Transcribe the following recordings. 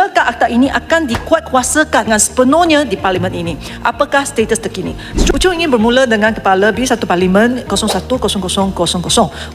Bilakah akta ini akan dikuatkuasakan dengan sepenuhnya di Parlimen ini? Apakah status terkini? Pucung ingin bermula dengan Kepala Birs 1 Parlimen 010000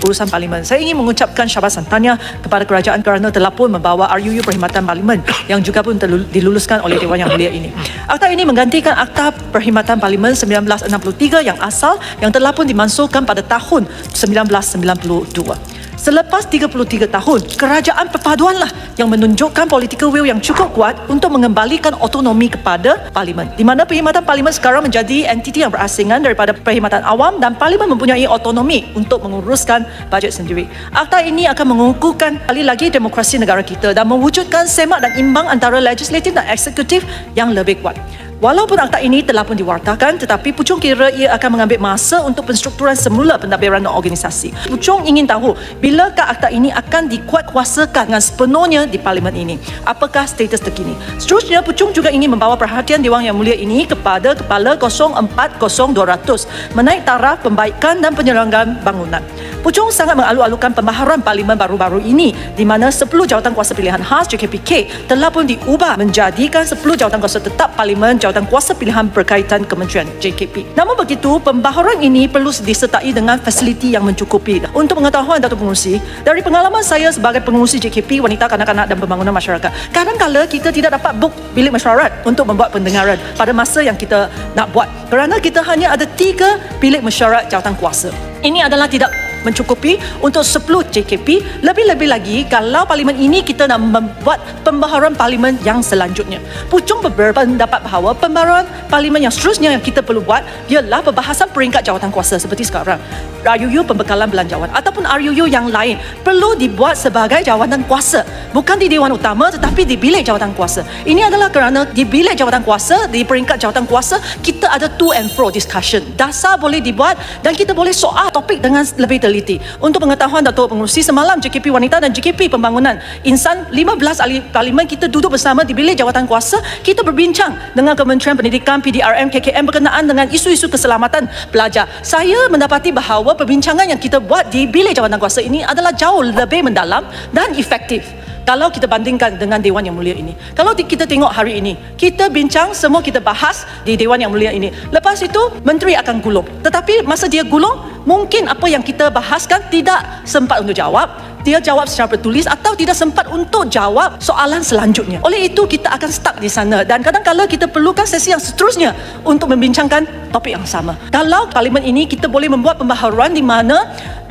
urusan Parlimen. Saya ingin mengucapkan syabas santanya kepada kerajaan kerana telah pun membawa RUU Perkhidmatan Parlimen yang juga pun diluluskan oleh Dewan Yang Mulia ini. Akta ini menggantikan Akta Perkhidmatan Parlimen 1963 yang asal yang telah pun dimansuhkan pada tahun 1992. Selepas 33 tahun, kerajaan perpaduanlah yang menunjukkan political will yang cukup kuat untuk mengembalikan otonomi kepada Parlimen. Di mana Perkhidmatan Parlimen sekarang menjadi entiti yang berasingan daripada Perkhidmatan Awam dan Parlimen mempunyai otonomi untuk menguruskan bajet sendiri. Akta ini akan mengukuhkan kali lagi demokrasi negara kita dan mewujudkan semak dan imbang antara legislatif dan eksekutif yang lebih kuat. Walaupun akta ini telah pun diwartakan, tetapi Pucung kira ia akan mengambil masa untuk penstrukturan semula pentadbiran organisasi. Pucung ingin tahu bilakah akta ini akan dikuatkuasakan dengan sepenuhnya di Parlimen ini. Apakah status terkini? Seterusnya, Pucung juga ingin membawa perhatian Dewan Yang Mulia ini kepada Kepala 040200 menaik taraf pembaikan dan penyelenggaraan bangunan. Pucung sangat mengalu-alukan pembaharuan Parlimen baru-baru ini di mana 10 jawatan kuasa pilihan khas JKPK telah pun diubah menjadikan 10 jawatan kuasa tetap Parlimen jawatan kuasa pilihan berkaitan Kementerian JKP. Namun begitu, pembaharuan ini perlu disertai dengan fasiliti yang mencukupi. Untuk pengetahuan Datuk Pengerusi, dari pengalaman saya sebagai pengerusi JKP Wanita, Kanak-kanak dan Pembangunan Masyarakat, kadang-kala kita tidak dapat book bilik mesyuarat untuk membuat pendengaran pada masa yang kita nak buat kerana kita hanya ada 3 bilik mesyuarat jawatan kuasa. Ini adalah tidak mencukupi untuk 10 JKP. Lebih-lebih lagi kalau Parlimen ini kita nak membuat pembaharuan Parlimen yang selanjutnya. Pucung berpendapat bahawa pembaharuan Parlimen yang seterusnya yang kita perlu buat ialah pembahasan peringkat jawatan kuasa seperti sekarang. RUU Pembekalan Belanjawan ataupun RUU yang lain perlu dibuat sebagai jawatan kuasa, bukan di Dewan Utama tetapi di bilik jawatan kuasa. Ini adalah kerana di bilik jawatan kuasa, di peringkat jawatan kuasa, kita ada to and fro discussion. Dasar boleh dibuat dan kita boleh soal topik dengan lebih teliti. Untuk pengetahuan Datuk Pengerusi, semalam JKP Wanita dan JKP Pembangunan Insan 15 ahli Parlimen kita duduk bersama di bilik jawatan kuasa, kita berbincang dengan Kementerian Pendidikan, PDRM, KKM berkenaan dengan isu-isu keselamatan pelajar. Saya mendapati bahawa perbincangan yang kita buat di bilik jawatan kuasa ini adalah jauh lebih mendalam dan efektif kalau kita bandingkan dengan Dewan Yang Mulia ini. Kalau kita tengok hari ini, kita bincang, semua kita bahas di Dewan Yang Mulia ini. Lepas itu, Menteri akan gulung. Tetapi masa dia gulung, mungkin apa yang kita bahaskan tidak sempat untuk jawab. Dia jawab secara tertulis atau tidak sempat untuk jawab soalan selanjutnya. Oleh itu, kita akan stuck di sana. Dan kadang-kadang kita perlukan sesi yang seterusnya untuk membincangkan topik yang sama. Kalau Parlimen ini kita boleh membuat pembaharuan di mana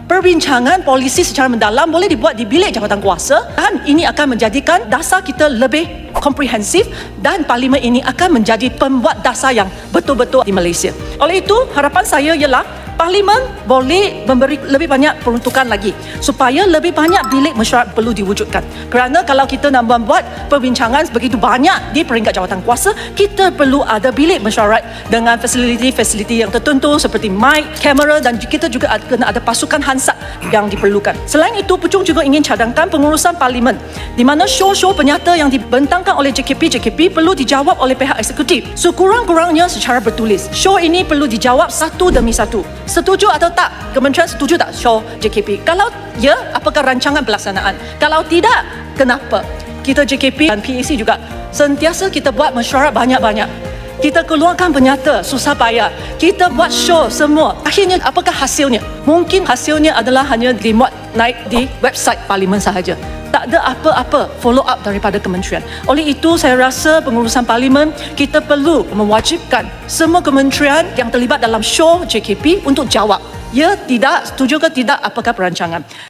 perbincangan polisi secara mendalam boleh dibuat di bilik jawatan kuasa, dan ini akan menjadikan dasar kita lebih komprehensif dan Parlimen ini akan menjadi pembuat dasar yang betul-betul di Malaysia. Oleh itu, harapan saya ialah Parlimen boleh memberi lebih banyak peruntukan lagi supaya lebih banyak bilik mesyuarat perlu diwujudkan. Kerana kalau kita nak membuat perbincangan begitu banyak di peringkat jawatan kuasa, kita perlu ada bilik mesyuarat dengan fasiliti-fasiliti yang tertentu seperti mic, kamera, dan kita juga kena ada pasukan Hansat yang diperlukan. Selain itu, Pucung juga ingin cadangkan pengurusan Parlimen di mana show-show penyata yang dibentangkan oleh JKP perlu dijawab oleh pihak eksekutif. Sekurang-kurangnya secara bertulis. Show ini perlu dijawab satu demi satu. Setuju atau tak? Kementerian setuju tak show JKP? Kalau ya, apakah rancangan pelaksanaan? Kalau tidak, kenapa? Kita JKP dan PAC juga sentiasa kita buat mesyuarat banyak-banyak. Kita keluarkan penyata, susah payah. Kita buat show semua. Akhirnya, apakah hasilnya? Mungkin hasilnya adalah hanya dimuat naik di website Parlimen sahaja. Tak ada apa-apa follow up daripada kementerian. Oleh itu, saya rasa pengurusan Parlimen kita perlu mewajibkan semua kementerian yang terlibat dalam show JKP untuk jawab. Ya, tidak, setuju ke tidak, apakah perancangan.